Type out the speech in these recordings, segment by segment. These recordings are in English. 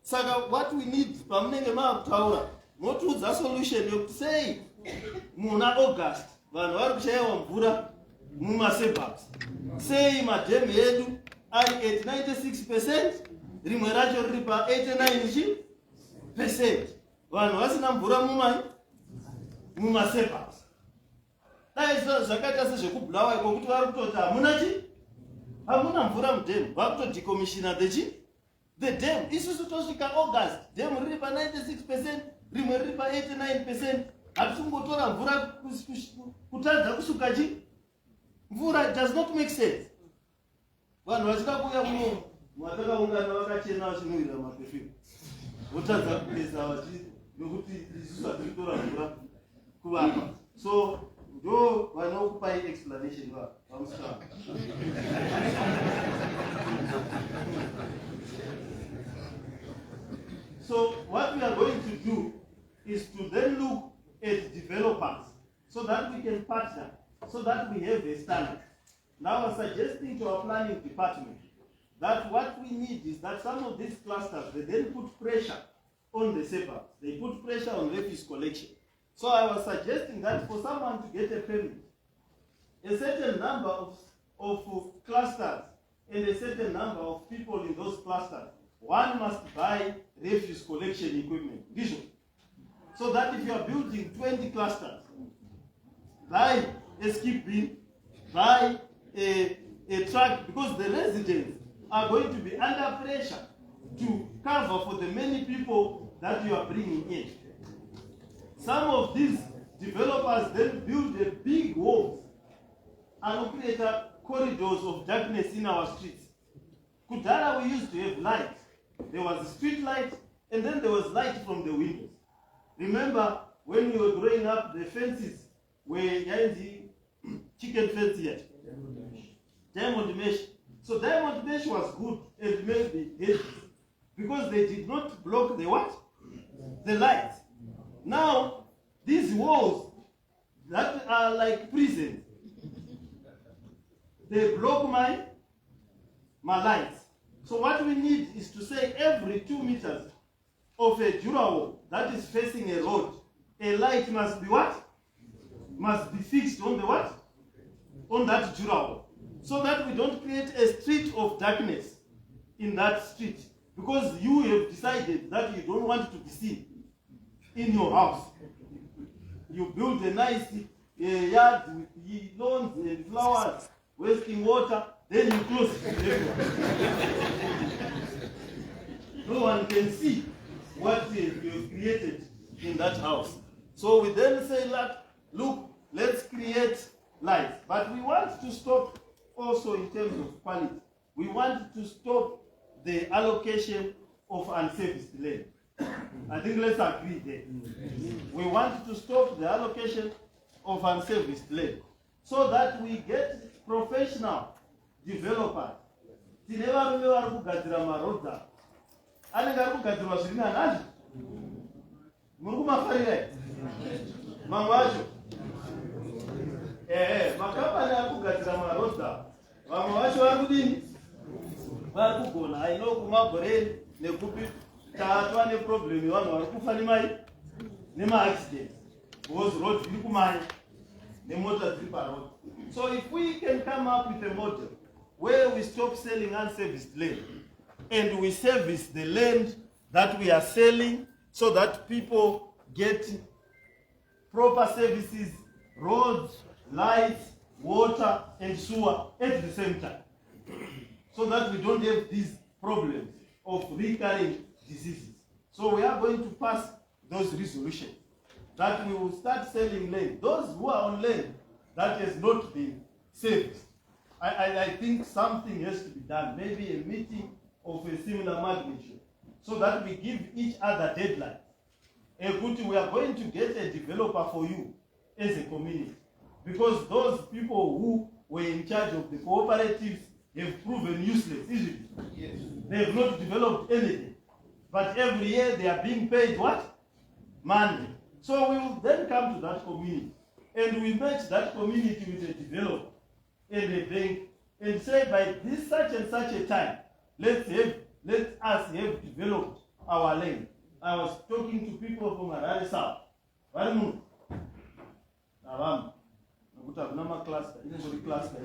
Saka what we need pamunenge makutaura motiudza solution yokuti sei muna August vanhu vari kushayiwa mvura mumasuburbs, sei madhemu edu ari at 96%, rimwe racho riri pa 89%, vanhu vasina mvura mumasuburbs. Dai zvakaita sezvekubulawa iko kuti vari kutoti hamuna mvura mudhemu, vakutodecommissiona the dam. Isusu tosvika August, dam riri pa 96%, rimwe riri pa 89%. Hatisungotora mvura kutadza kusuka mvura. Does not make sense. Vanhu vachida kuuya muno matakaungana vakachena vachinwira maperfume votadza kupesa nokuti isusu hatiritora mvura kuvapa. So ndo vanokupai explanation vamusika. So what we are going to do is to then look at developers so that we can partner, so that we have a standard. Now I'm suggesting to our planning department that what we need is that some of these clusters, they then put pressure on the suburbs. They put pressure on refuse collection. So I was suggesting that for someone to get a permit, a certain number of clusters and a certain number of people in those clusters, one must buy refuse collection equipment. So that if you are building 20 clusters, buy a skip bin, buy a truck, because the residents are going to be under pressure to cover for the many people that you are bringing in. Some of these developers then build a big walls and create corridors of darkness in our streets. Kudara, we used to have light. There was a street light, and then there was light from the windows. Remember when we were growing up, the fences were the chicken fence here. Diamond mesh. So diamond mesh was good and made the hedges because they did not block the what? The light. Now, these walls that are like prisons, they block my lights. So what we need is to say every 2 meters of a Jura wall that is facing a road, a light must be what? Must be fixed on the what? On that Jura wall. So that we don't create a street of darkness in that street. Because you have decided that you don't want to be seen in your house. You build a nice yard with lawns and flowers, wasting water, then you close it. No one can see what you have created in that house. So we then say, look, let's create lights. But we want to stop also in terms of quality. We want to stop the allocation of unserviced land. I think let's agree there. We want to stop the allocation of unserviced land so that we get professional developers. Tine varume vari kugadzira marodha anenge ari kugadzirwa zviri nanazvo muri kumafarira mamwe acho makambani ari kugadzira marodha vamwe vacho vari kudini vari kugona aino kumabhoreni nekupi taatwa neproblem yevanhu vari kufa nemaaccidents because road iri kumanya nemota dziri paroad. So if we can come up with a model where we stop selling unserviced land and we service the land that we are selling so that people get proper services, roads, lights, water and sewer at the same time, so that we don't have these problems of recurring diseases. So we are going to pass those resolutions that we will start selling land. Those who are on land that has not been serviced, I think something has to be done, maybe a meeting of a similar magnitude, so that we give each other deadlines. We are going to get a developer for you as a community, because those people who were in charge of the cooperatives have proven useless, isn't it? Yes. They have not developed anything. But every year they are being paid what? Money. So we will then come to that community and we match that community with a developer and a bank and say by this such and such a time, let us have developed our land. I was talking to people from Harare South. Cluster.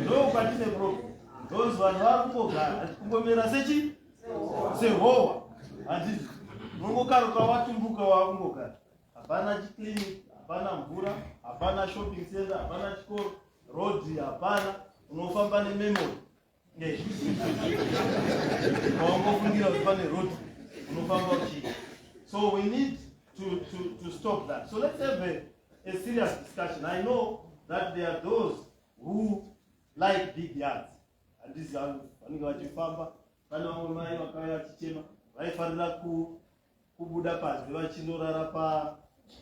No, but it's a problem. Those who are kungomera sechi sehowa handizvi unongokaruka watumbuka wakungogara hapana chiclinic, hapana mvura, hapana shopping center, hapana chikoro, road hapana, unofamba nememory waungofungira kuti pane road unofamba uchii. So we need to stop that. So let's have a serious discussion. I know that there are those who like big yards. And this is vanenge vachifamba pane vamwe mai vakauya vachichema vaifanira kubuda panze vachindorara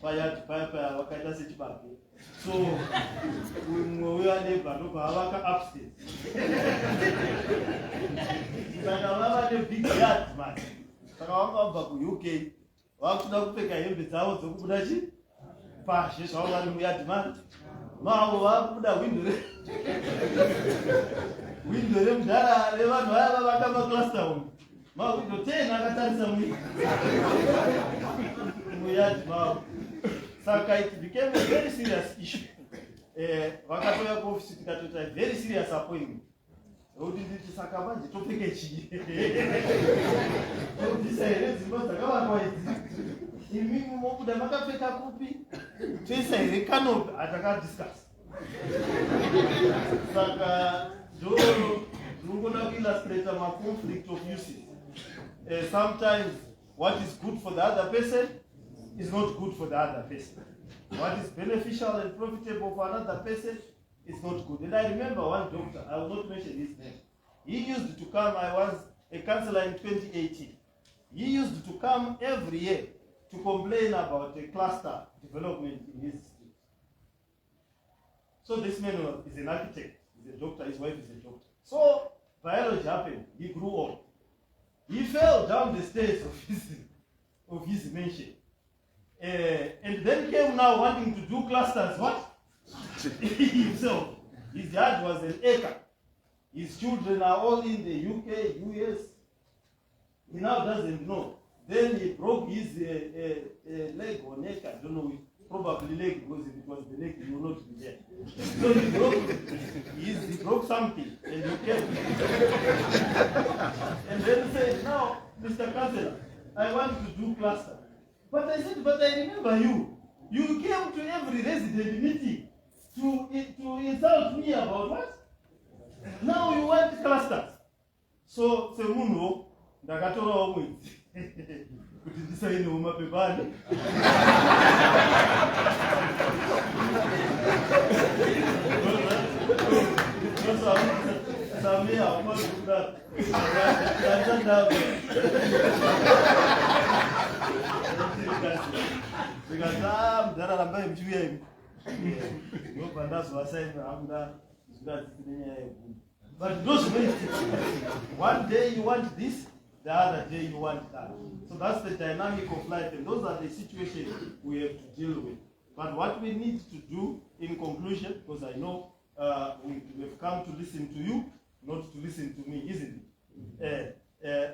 payadi paya vakaita sechibage. So umwe wevanebva ndokavavaka upstairs. Saka vava nebig yard man. Saka vanga vabva kuuk vakutoda kupfeka hembe dzavo dzokubuda pashe zvavo vari muyadi man. Mavo vakubuda windo remudhara revanhu vaya vavaka macluster home. Mawindo 10 akatarisa muyadi mavo. Saka it became a very serious issue. Vakatoya kuofisi tikatoita a very serious appointment. Kuti nditi saka manje topfeke chii. Tobvisa here dzimba dzakavakwa idzi. Imi mumobuda makapfeka kupi? Toisa here kanopi atakadiscuss. Saka ndinongoda kuillustrate my conflict of uses. Sometimes what is good for the other person is not good for the other person. What is beneficial and profitable for another person is not good. And I remember one doctor, I will not mention his name. He used to come, I was a counselor in 2018. He used to come every year to complain about a cluster development in his street. So this man is an architect, he's a doctor, his wife is a doctor. So biology happened, he grew old. He fell down the stairs of his mansion. And then came now wanting to do clusters, what? Himself. His yard was an acre. His children are all in the UK, US. He now doesn't know. Then he broke his leg or neck, I don't know, probably leg, because if it was the leg, he would not be there. So he broke something, and he came. And then said, now, Mr. Councillor, I want to do cluster. But I said, but I remember you. You came to every resident meeting to insult me about what? Now you want clusters. So, Semuno, ndakatorawo mwedzi kuti ndisaine mumapepani. Samia umazikuda. Because mudhara ramba mchiuya imi. Ndobva ndazovasaina hamuna zvingadzidzine yegumu. But those ways, one day you want this, the other day you want that. So that's the dynamic of life, and those are the situations we have to deal with. But what we need to do in conclusion, because I know we have come to listen to you, not to listen to me, isn't it?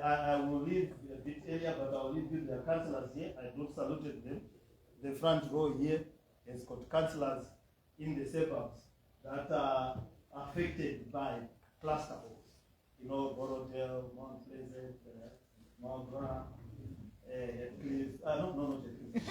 I will leave a bit earlier, but I will leave with the councillors here. I not saluted them. The front row here has got councillors in the suburbs that are affected by cluster homes. You know, Borodale, Mount Pleasant, Mount Bra, Heathcliff. Not Heathcliff.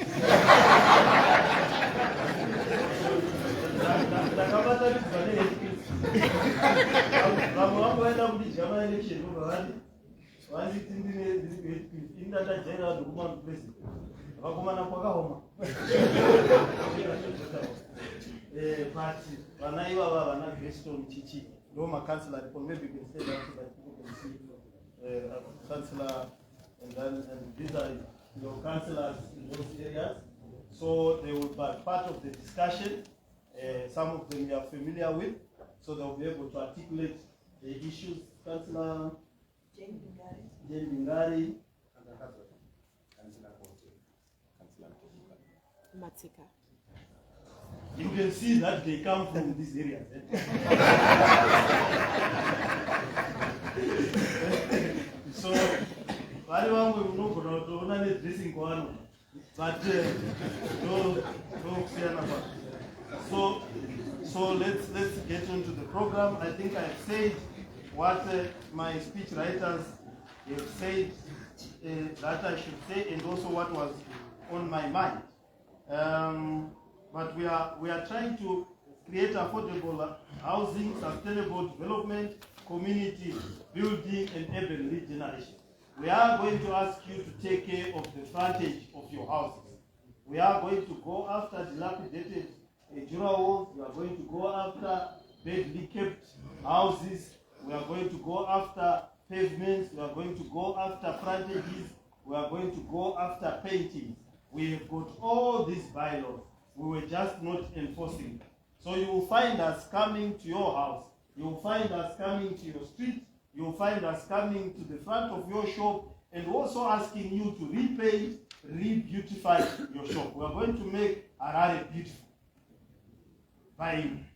Roma councillor, maybe you can say that so that people can see councillor, and these are your councillors in those areas. So they will be part of the discussion. Some of them you are familiar with, so they'll be able to articulate the issues. Councillor Jendingari, Matsika. You can see that they come from these areas. So, very well, we will not go to dressing one, but so let's get into the program. I think I've said what my speech writers have said that I should say, and also what was on my mind. But we are trying to create affordable housing, sustainable development, community building, and urban regeneration. We are going to ask you to take care of the frontage of your houses. We are going to go after dilapidated jura walls. We are going to go after badly kept houses. We are going to go after pavements. We are going to go after frontages. We are going to go after paintings. We have got all these bylaws. We were just not enforcing them. So you will find us coming to your house. You will find us coming to your street. You will find us coming to the front of your shop and also asking you to repaint, re-beautify your shop. We are going to make Harare beautiful.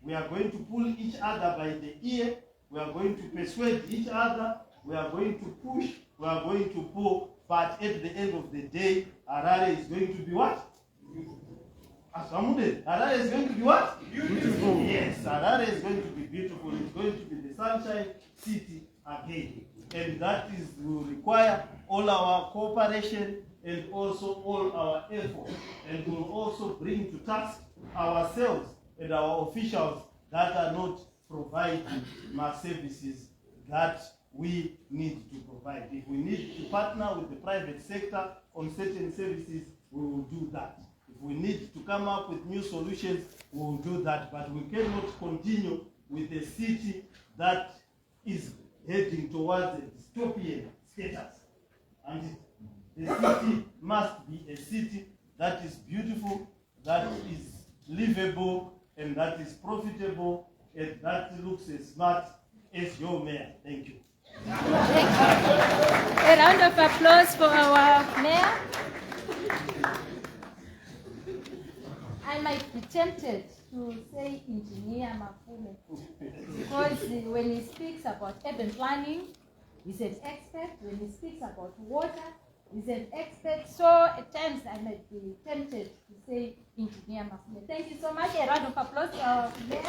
We are going to pull each other by the ear. We are going to persuade each other. We are going to push. We are going to pull. But at the end of the day, Harare is going to be what? Harare is going to be what? Beautiful. Yes, Harare is going to be beautiful. It's going to be the sunshine city again. And that will require all our cooperation and also all our effort. And will also bring to task ourselves and our officials that are not providing mass services that we need to provide. If we need to partner with the private sector on certain services, we will do that. If we need to come up with new solutions, we will do that. But we cannot continue with a city that is heading towards a dystopian status. And the city must be a city that is beautiful, that is livable, and that is profitable, and that looks as smart as your mayor. Thank you. A round of applause for our mayor. I might be tempted to say Engineer Mafume, because when he speaks about urban planning, he's an expert. When he speaks about water, he's an expert. So at times I might be tempted to say Engineer Mafume. Thank you so much. A round of applause for our mayor.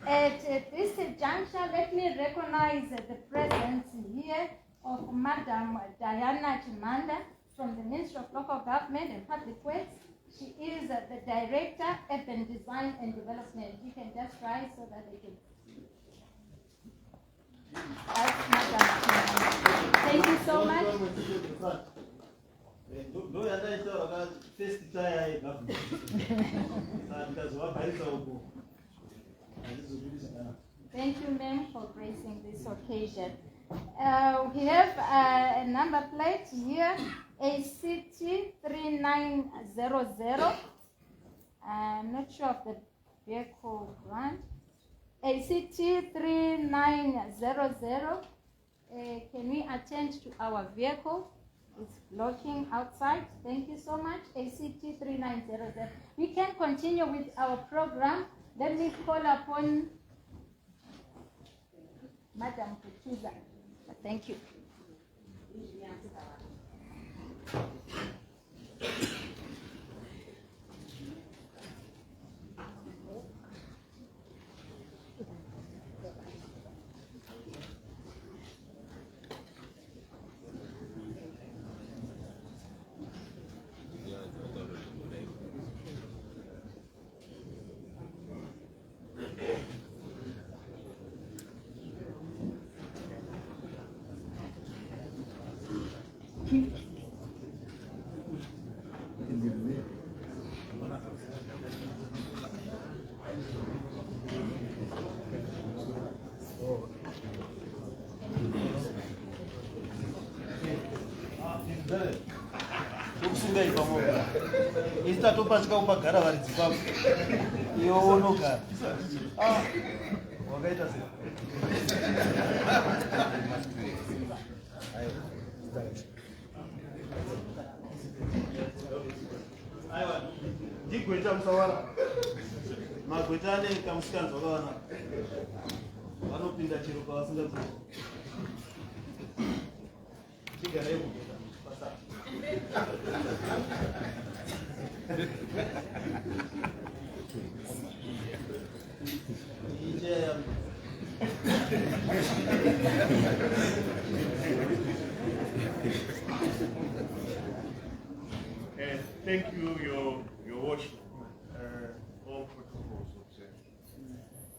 At this juncture, let me recognize the presence here of Madam Diana Chimanda from the Ministry of Local Government and Public Works. She is the Director, Urban Design and Development. You can just rise so that they can see. That's Madam Chimanda. Thank you so much. Thank you, ma'am, for gracing this occasion. We have a number plate here, ACT 3900. I'm not sure of the vehicle brand. ACT 3900. Can we attend to our vehicle? It's blocking outside. Thank you so much. ACT 3900. We can continue with our program. Let me call upon Madam Kutuza. Thank you. vakasawara magweta ane kamusikana zvakawana vanopinda chiro kwavasingazi chigarai kugeta basa Thank you, Your Worship. All protocols observed.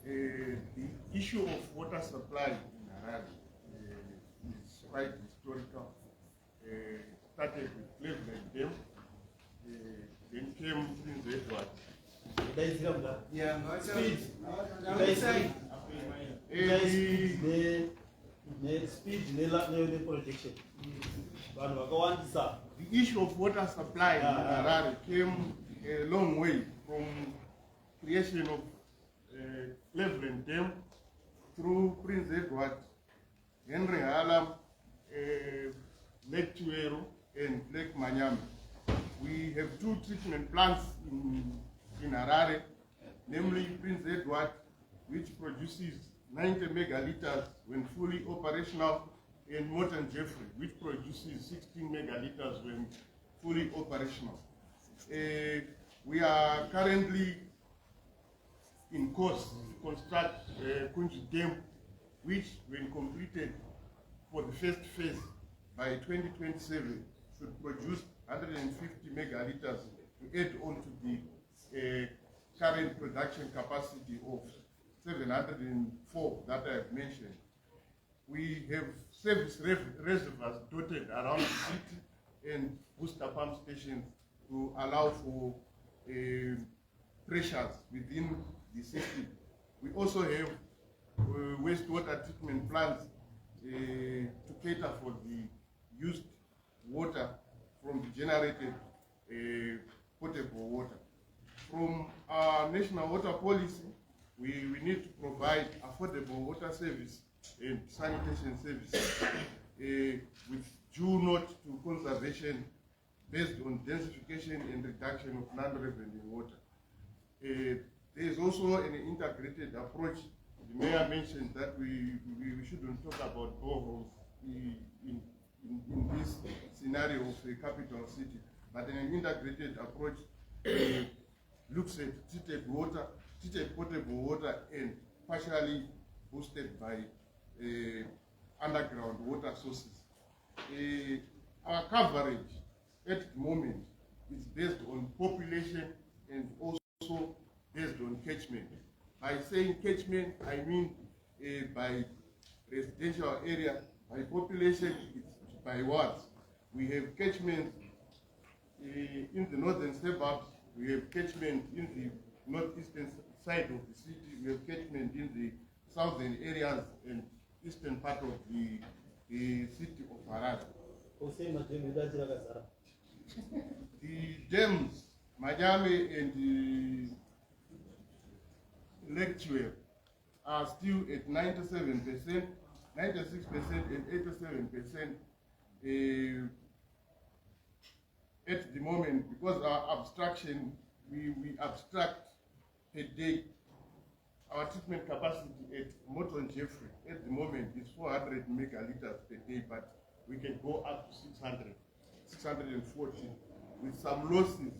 The issue of water supply in Harare is quite historical. Started with Cleveland Dam, then came Prince Edward. The issue of water supply in Harare came a long way from creation of Cleveland Dam through Prince Edward, Henry Hallam, Lake Tuero, and Lake Manyame. We have two treatment plants in Harare, namely Prince Edward, which produces 90 megaliters when fully operational, and Morton Jeffrey, which produces 16 megaliters when fully operational. We are currently in course to construct Kunji Dam, which, when completed for the first phase by 2027, should produce 150 megaliters to add on to the current production capacity of 704 that I have mentioned. We have service reservoirs dotted around the city and booster pump stations to allow for pressures within the system. We also have wastewater treatment plants to cater for the used water from the generated potable water. From our national water policy, we need to provide affordable water service and sanitation services with due note to conservation based on densification and reduction of non-revenue water. There is also an integrated approach. The mayor mentioned that we shouldn't talk about boreholes in this scenario of a capital city, but an integrated approach looks at treated water, treated potable water, and partially boosted by underground water sources. Our coverage at the moment is based on population and also based on catchment. By saying catchment, I mean by residential area. By population, it's by wards. We have catchment in the northern suburbs. We have catchment in the northeastern side of the city. We have catchment in the southern areas and eastern part of the city of Harare. The dams, Manyame and Lake Tuero, are still at 97%, 96% and 87% at the moment, because our abstraction, we abstract per day. Our treatment capacity at Morton Jeffrey at the moment is 400 megaliters per day, but we can go up to 600, 640 with some losses.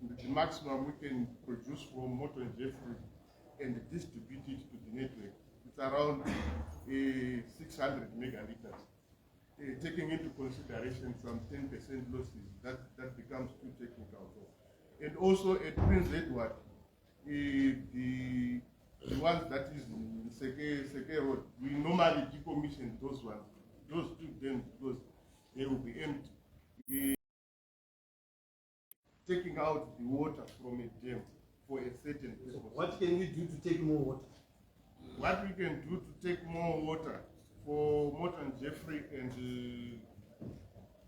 The maximum we can produce from Morton Jeffrey and distribute it to the network. It's around 600 megaliters. Taking into consideration some 10% losses, that becomes too technical. And also at Prince Edward, the ones that is in Seke Road, we normally decommission those ones. Those two dams, because they will be empty. Taking out the water from a dam for a certain purpose. What can we do to take more water? What we can do to take more water for Morton Jeffrey and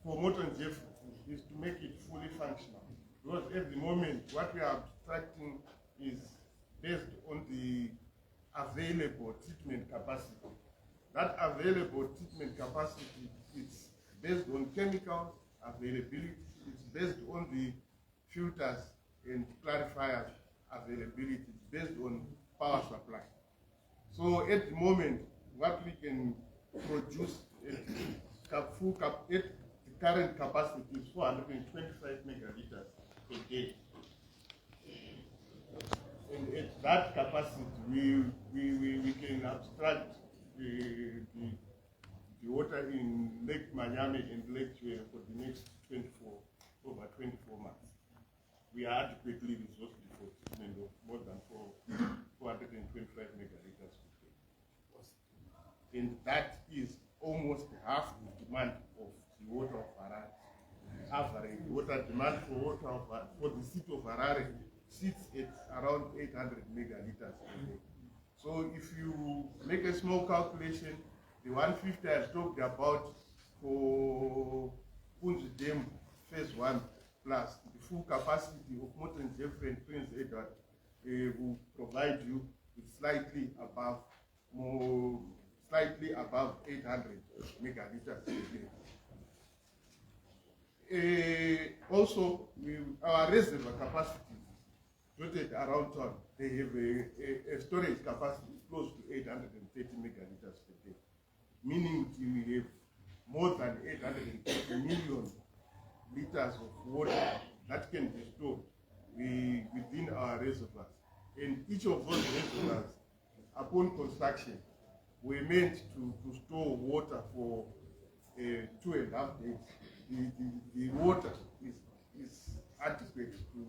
for Morton Jeffrey is to make it fully functional. Because at the moment, what we are abstracting is based on the available treatment capacity. That available treatment capacity is based on chemical availability, it's based on the filters and clarifiers availability based on power supply. So at the moment, what we can produce at the current capacity is 425 megaliters per day. And at that capacity, we can abstract the water in Lake Manyame and Lake Chwe for the next over 24 months. We are adequately resourced for treatment of more than 425 megaliters per day. And that is almost half the demand of the water of Harare. Average water demand for the city of Harare sits at around 800 megaliters per day. So if you make a small calculation, the 150 I talked about for Punji Dam phase 1 plus the full capacity of Morton Jeffrey and Prince Edward will provide you with slightly above 800 megaliters per day. Also, our reservoir capacity dotted around town, they have a storage capacity close to 830 megaliters per day, meaning we have more than 830 million liters of water that can be stored within our reservoirs. And each of those reservoirs, upon construction, were meant to store water for 2.5 days. The water is adequate to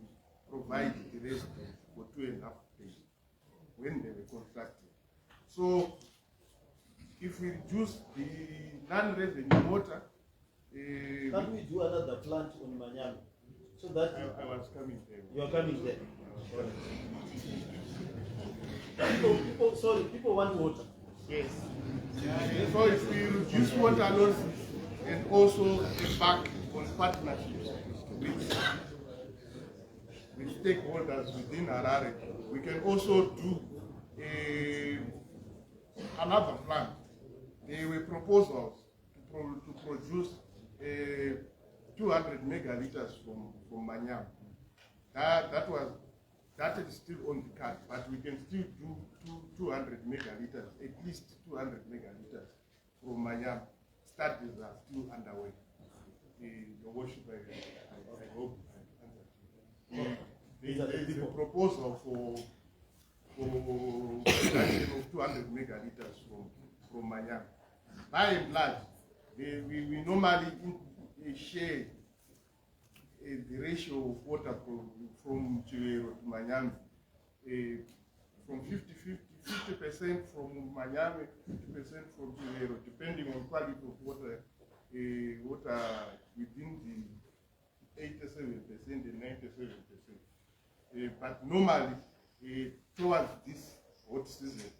provide the residents for 2.5 days when they were constructed. So if we reduce the non-revenue water, can we do another plant on Manyame? So that I was coming there. You are coming there. People want water. Yes. So if we reduce water losses and also embark on partnerships with stakeholders within Harare, we can also do another plant. There were proposals to produce 200 megaliters from Manyame. That is still on the card, but we can still do 200 megaliters, at least 200 megaliters from Manyame. Studies are still underway. Your worship, I hope I answered you. There is a proposal for production of 200 megaliters from Manyame. By and large, we normally share the ratio of water from Chiwero to Manyame, from 50% from Manyame, 50% from Chiwero, depending on quality of water within the 87% and 97%. But normally, towards this hot season,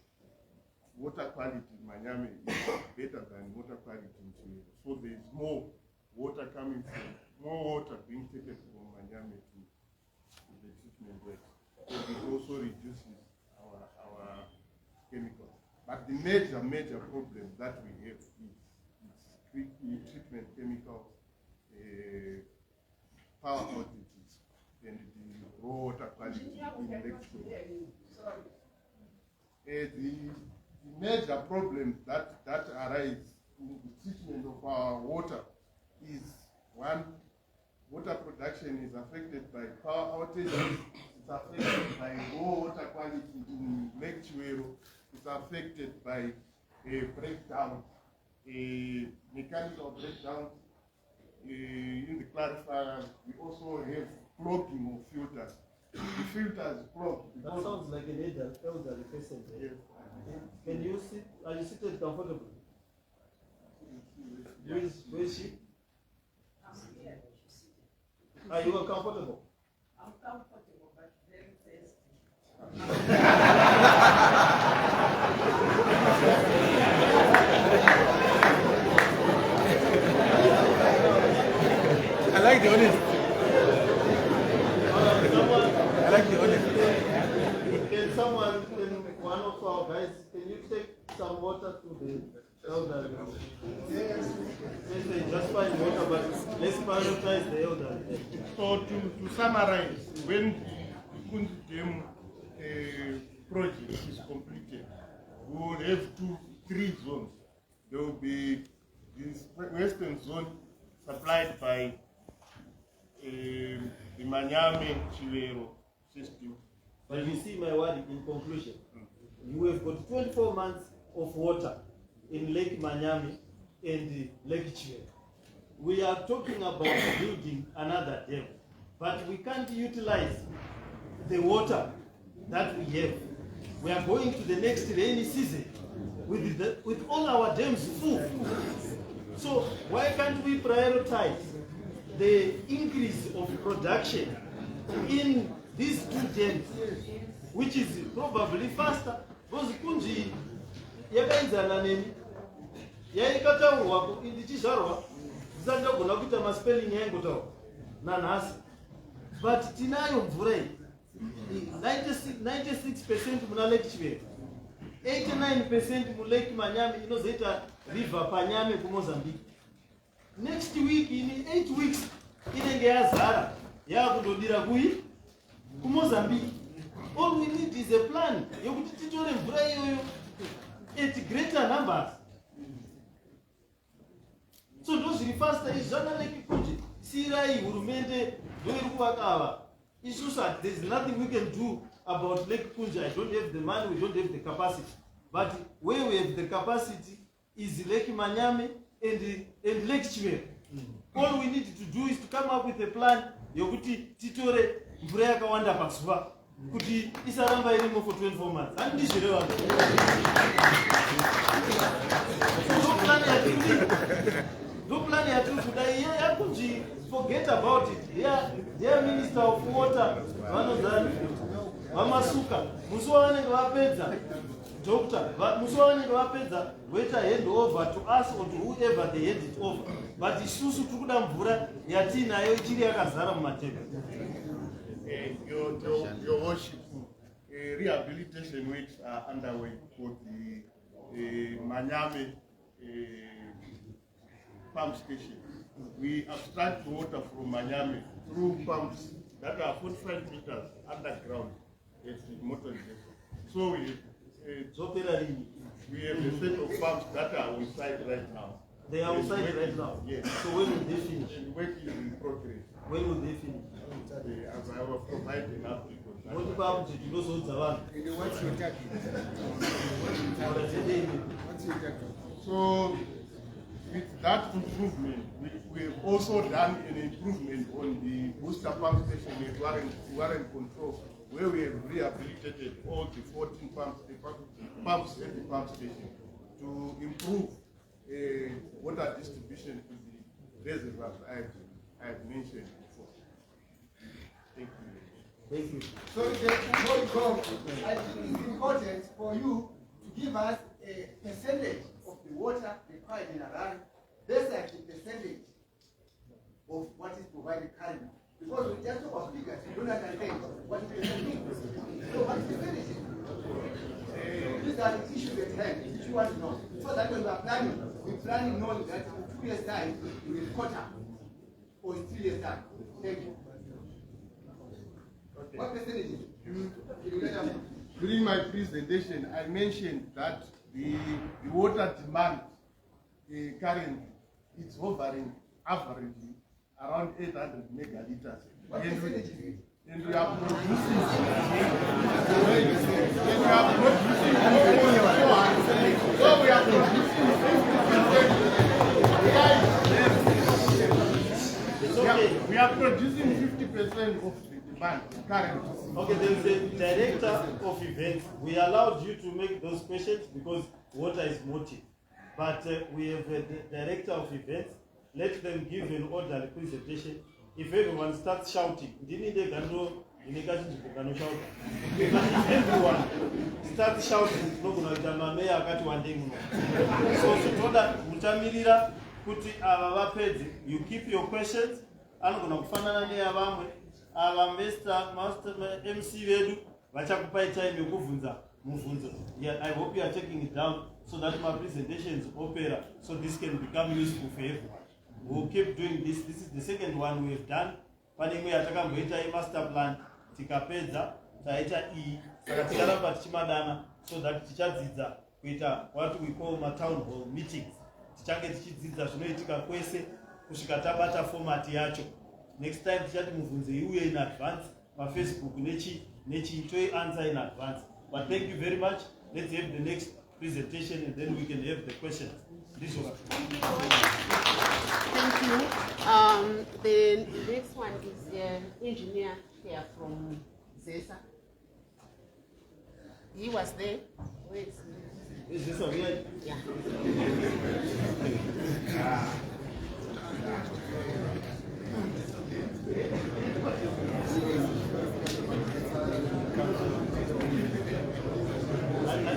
water quality in Manyame is better than water quality in Chiwero. So there is more water coming from, more water being taken from Manyame to the treatment works. So it also reduces our chemicals. But the major problem that we have is treatment chemicals, power outages, and the raw water quality in Lake Chwe. The major problems that arise in the treatment of our water is, one, water production is affected by power outages, it's affected by raw water quality in Lake Chiwero, it's affected by breakdown, mechanical breakdowns in the clarifiers. We also have clogging of filters. The filters clog. That sounds like an elderly person. Yes. Can you sit? Are you seated comfortably? Where is she? Are you comfortable? I'm comfortable, but very thirsty. I like the honesty. I like the honesty. Can one of our guys, can you take some water to the elderly. Just find water, but let's prioritize the elderly. So to summarize, when the Kunzi Dam project is completed, we will have three zones. There will be this western zone supplied by the Manyame Chivero system. But you see my word in conclusion. You have got 24 months of water in Lake Manyame and Lake Chivero. We are talking about building another dam, but we can't utilize the water that we have. We are going to the next rainy season with all our dams full. So why can't we prioritize the increase of production in these two dams, which is probably faster? Because kunji yakainzana nemi yaikataurwa indichizvarwa zisandogona kuita maspelling yaingotaurwa nanhasi, but tinayo mvura iyi 96% muna Lake Chivero, 89% mu Lake Manyame inozoita river Panyame ku Mozambique. Next week in 8 weeks inenge yazara yakundodira kui ku Mozambique. All we need is a plan yokuti titore mvura iyoyo at greater numbers. So those zviri faster is zvana Lake kunji sirai hurumende ndoiri kuvakava. There's nothing we can do about Lake Kunja. I don't have the money, we don't have the capacity. But where we have the capacity is Lake Manyame and Lake Chivero. All we need to do is to come up with a plan yokuti titore mvura yakawanda pazuva kuti isaramba irimo for 24 months. And this is do plan ya tu kudai ya kunji forget about it. Their minister of water vanozani vamasuka musi wavanenge vapedza doctor musi wavanenge vapedza voita hand over to us or to whoever they hand it over, but isusu tikuda mvura yatinayo ichiri yakazara mumatego. Your worship, rehabilitation works are underway for the Manyame pump station. We abstract water from Manyame through pumps that are 45 meters underground at the motor station. So we have a set of pumps that are on site right now. They are on site right now? Yes. So when will they finish? And work is in progress. When will they finish? As I will provide enough people. What about the So with that improvement, we have also done an improvement on the booster pump station at Warren Control, where we have rehabilitated all the 14 pumps at the pump station to improve water distribution to the reservoirs I have mentioned before. Thank you. Thank you. So before we go, I think it's important for you to give us a percentage of the water required in Harare, based on the percentage of what is provided currently. Because we just talk about figures, we don't understand what is the percentage. So what is the percentage? These are the issues at hand, which you want to know. So that when we are planning, we're planning knowing that in 2 years' time, we will quota, or in 3 years' time. Thank you. Okay. What percentage is it? During my presentation, I mentioned that the water demand currently is hovering averagely around 800 megaliters. What percentage is it? And we are producing. So we are producing 50%. We are producing 50% of the demand currently. Okay, there is a director of events. We allowed you to make those questions because water is motive. But we have a director of events. Let them give an orderly presentation. If everyone starts shouting, if everyone starts shouting, so you keep your questions. Master MC vedu vachakupai time yekuvunza muvunzo. Yeah, I hope you are taking it down so that my presentations opera, so this can become useful for everyone. We'll keep doing this. This is the second one we have done. Panimwe atakamboita master plan tikapedza taita saka tikaramba tichimadana so that tichadzidza kuita what we call town hall meetings. Tichange tichidzidza zvinoitika kwese kusvika tabata format yacho. Next time tichati muvunze iuye in advance Facebook nechi toi answer in advance. But thank you very much. Let's have the next presentation and then we can have the questions. This one. Thank you. The next one is engineer here from ZESA. He was there. Where is he? Is this one here? Yeah.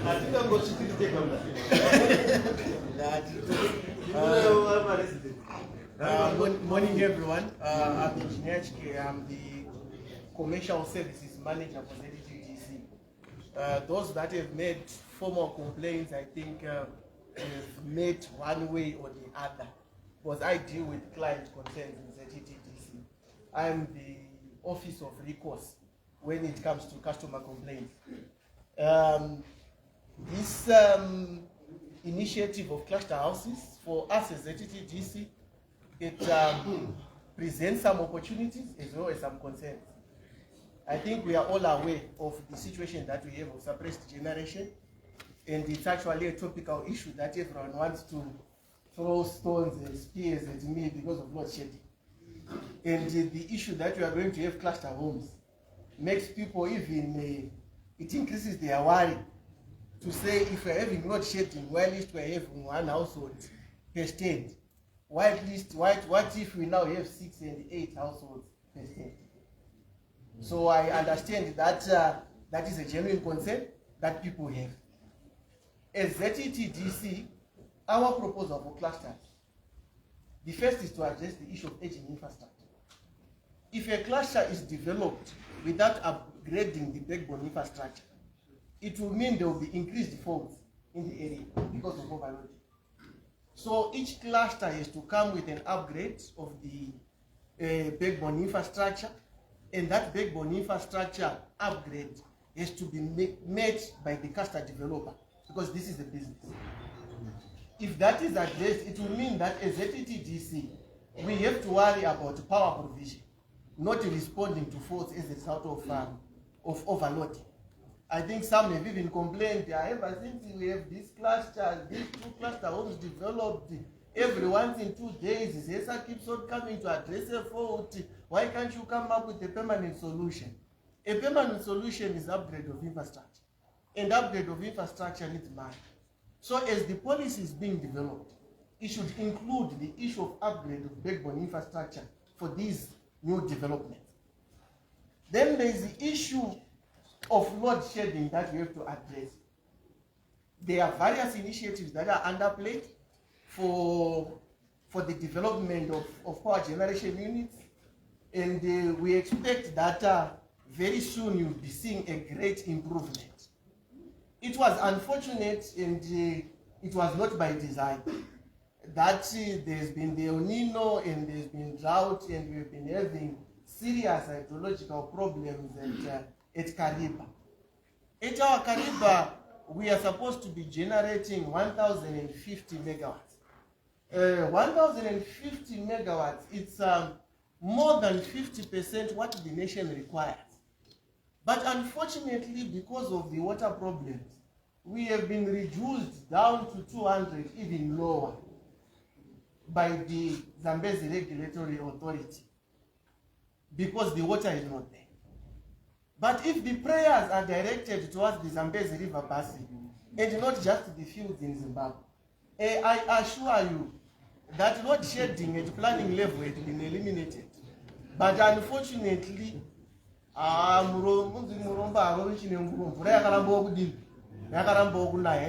I think I'm going to take on that. Good morning, everyone. I'm Engineer Chike. I'm the Commercial Services Manager for ZTTC. Those that have made formal complaints, I think, have made one way or the other, because I deal with client concerns in ZTTC. I'm the Office of Recourse when it comes to customer complaints. This initiative of cluster houses for us as ZTTC, it presents some opportunities as well as some concerns. I think we are all aware of the situation that we have of suppressed generation, and it's actually a topical issue that everyone wants to throw stones and spears at me because of load shedding. And the issue that we are going to have cluster homes makes people even, it increases their worry to say if we're having load shedding, why at least we're having one household per state? Why at least, what if we now have 6 and 8 households per state? So I understand that that is a genuine concern that people have. As ZTTDC, our proposal for clusters, the first is to address the issue of aging infrastructure. If a cluster is developed without upgrading the backbone infrastructure, it will mean there will be increased faults in the area because of overloading. So each cluster has to come with an upgrade of the backbone infrastructure, and that backbone infrastructure upgrade has to be made by the cluster developer, because this is a business. If that is addressed, it will mean that as ZTTDC, we have to worry about power provision, not responding to faults as a result of overloading. I think some have even complained, ever since we have these clusters, these 2 cluster homes developed, every once in 2 days, ZESA keeps on coming to address a fault. Why can't you come up with a permanent solution? A permanent solution is upgrade of infrastructure, and upgrade of infrastructure needs money. So as the policy is being developed, it should include the issue of upgrade of backbone infrastructure for these new developments. Then there is the issue of load shedding that we have to address. There are various initiatives that are underplay for the development of power generation units, and we expect that very soon you'll be seeing a great improvement. It was unfortunate, and it was not by design, that there's been the El Nino and there's been drought, and we've been having serious hydrological problems at Kariba. At our Kariba, we are supposed to be generating 1,050 megawatts. 1,050 megawatts, it's more than 50% what the nation requires. But unfortunately, because of the water problems, we have been reduced down to 200, even lower, by the Zambezi Regulatory Authority, because the water is not there. But if the prayers are directed towards the Zambezi River basin, and not just the fields in Zimbabwe, I assure you that load shedding at planning level had been eliminated. But unfortunately, and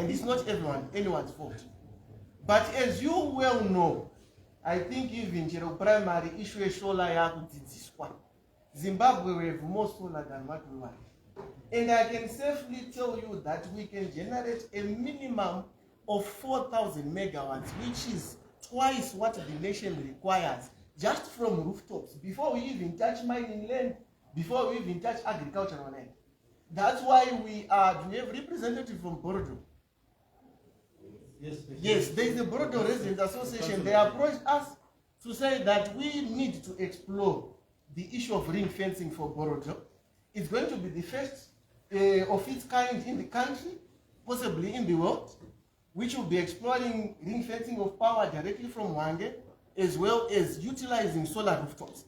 it's not anyone's fault. But as you well know, I think even primary issue solar Zimbabwe we have more solar than what we want. And I can safely tell you that we can generate a minimum of 4,000 megawatts, which is twice what the nation requires, just from rooftops, before we even touch mining land, before we even touch agricultural land. That's why do we have representative from Bordeaux? Yes, there is a Bordeaux Residents Association. They approached us to say that we need to explore the issue of ring fencing for Bordeaux. It's going to be the first of its kind in the country, possibly in the world, which will be exploring ring fencing of power directly from Wange, as well as utilizing solar rooftops.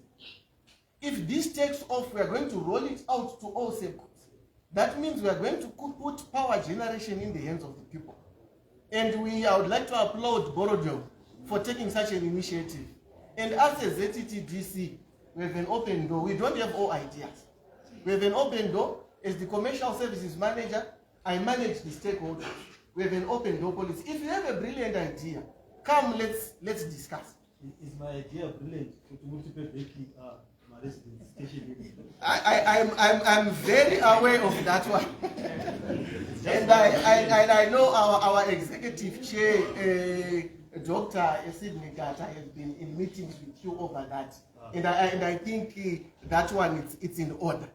If this takes off, we are going to roll it out to all sectors. That means we are going to put power generation in the hands of the people. And I would like to applaud Bordeaux for taking such an initiative. And as a ZTTDC, we have an open door. We don't have all ideas. We have an open door. As the commercial services manager, I manage the stakeholders. We have an open door policy. If you have a brilliant idea, come, let's discuss. Is my idea brilliant to multiple my residence station? I'm very aware of that one. And I know our executive chair, Dr. Sidney Gata, has been in meetings with you over that. And I think that one, it's in order.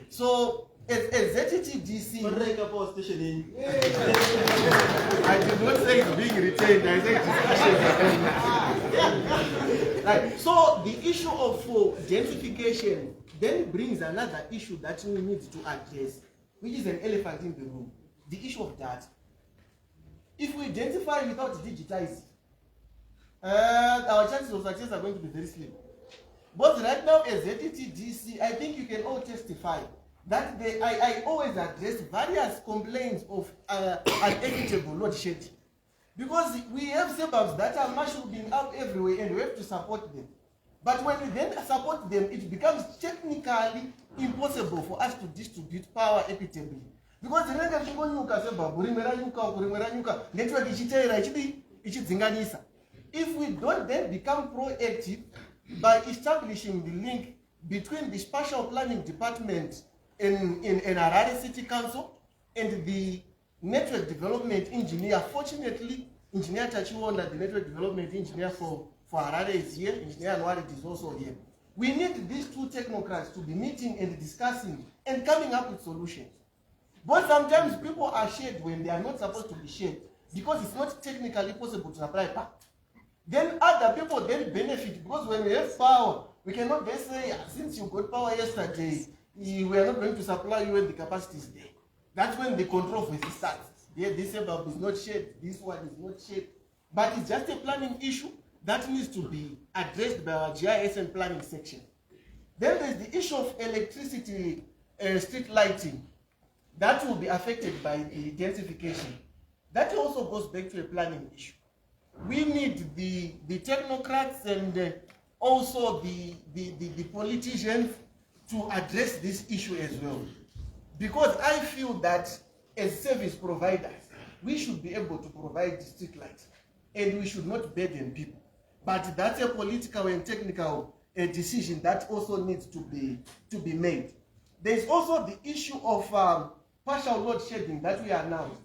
So, as ZTTDC, I did not say it's being retained, I said discussion. Right. So the issue of densification then brings another issue that we need to address, which is an elephant in the room. The issue of data. If we densify without digitizing, our chances of success are going to be very slim. But right now, as ZTTDC, I think you can all testify that I always address various complaints of unequitable load shedding. Because we have suburbs that are mushrooming up everywhere and we have to support them. But when we then support them, it becomes technically impossible for us to distribute power equitably. Because the network, if we don't then become proactive by establishing the link between the spatial planning department in Harare City Council and the network development engineer. Fortunately, Engineer Tachiwonda, the network development engineer for Harare, is here. Engineer Anwari is also here. We need these two technocrats to be meeting and discussing and coming up with solutions. But sometimes people are shared when they are not supposed to be shared because it's not technically possible to supply power. Then other people then benefit because when we have power, we cannot just say, since you got power yesterday, we are not going to supply you when the capacity is there. That's when the controversy starts. Yeah, this suburb is not shared, this one is not shared. But it's just a planning issue that needs to be addressed by our GIS and planning section. Then there's the issue of electricity, street lighting. That will be affected by the densification. That also goes back to a planning issue. We need the technocrats and also the politicians to address this issue as well. Because I feel that as service providers, we should be able to provide street lights and we should not burden people. But that's a political and technical decision that also needs to be made. There's also the issue of partial load shedding that we announced.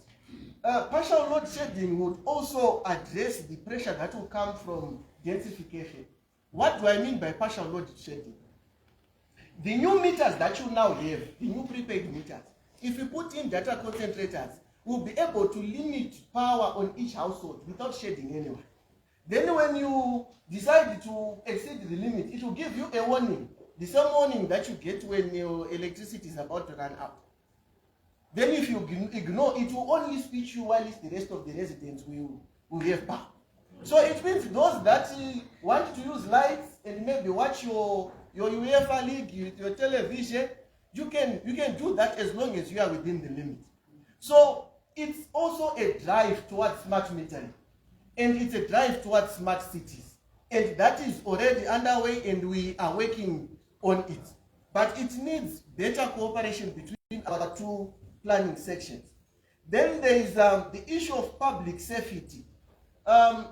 Partial load shedding would also address the pressure that will come from densification. What do I mean by partial load shedding? The new meters that you now have, the new prepaid meters, if we put in data concentrators, we'll be able to limit power on each household without shedding anyone. Then when you decide to exceed the limit, it will give you a warning, the same warning that you get when your electricity is about to run out. Then if you ignore, it will only switch you while the rest of the residents will have power. So it means those that want to use lights and maybe watch your UEFA league, your television, you can do that as long as you are within the limit. So it's also a drive towards smart metering. And it's a drive towards smart cities. And that is already underway and we are working on it. But it needs better cooperation between our two planning sections. Then there is the issue of public safety.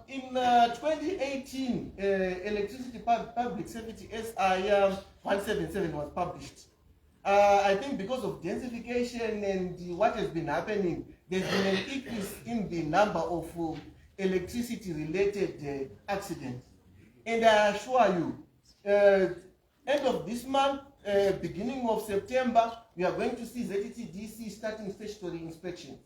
In 2018, Electricity Public Safety SI 177 was published. I think because of densification and what has been happening, there's been an increase in the number of electricity-related accidents. And I assure you, end of this month, beginning of September, we are going to see ZTTDC starting statutory inspection.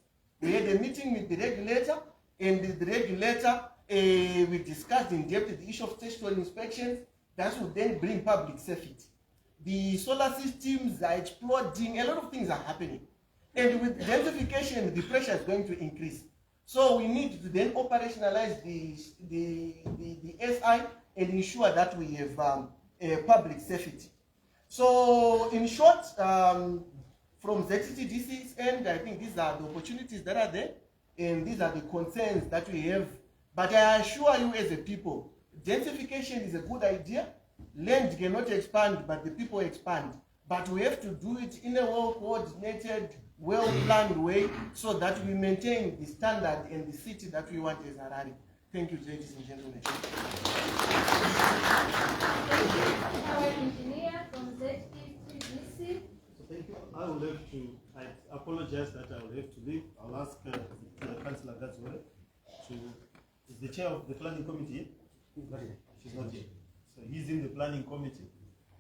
We had a meeting with the regulator, and the regulator, we discussed in depth the issue of statutory inspections. That will then bring public safety. The solar systems are exploding, a lot of things are happening. And with densification, the pressure is going to increase. So we need to then operationalize the SI and ensure that we have public safety. So in short, from ZTTDC's end, I think these are the opportunities that are there, and these are the concerns that we have. But I assure you as a people, densification is a good idea. Land cannot expand, but the people expand. But we have to do it in a well-coordinated, well-planned way so that we maintain the standard and the city that we want as Harare. Thank you, ladies and gentlemen. Our engineer from ZTTDC. So thank you. I will have to, I apologize that I will have to leave. I'll ask Councillor Gatswell to, is the chair of the planning committee here? She's not here. So he's in the planning committee.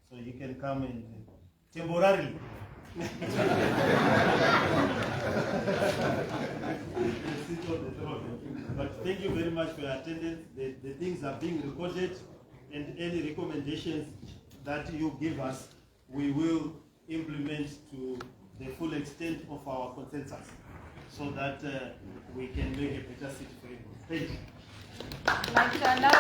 So he can come and temporarily. Sit on the throne. But thank you very much for your attendance. The things are being recorded, and any recommendations that you give us, we will implement to the full extent of our consensus, so that we can make a better city for everyone. Thank you. Like to allow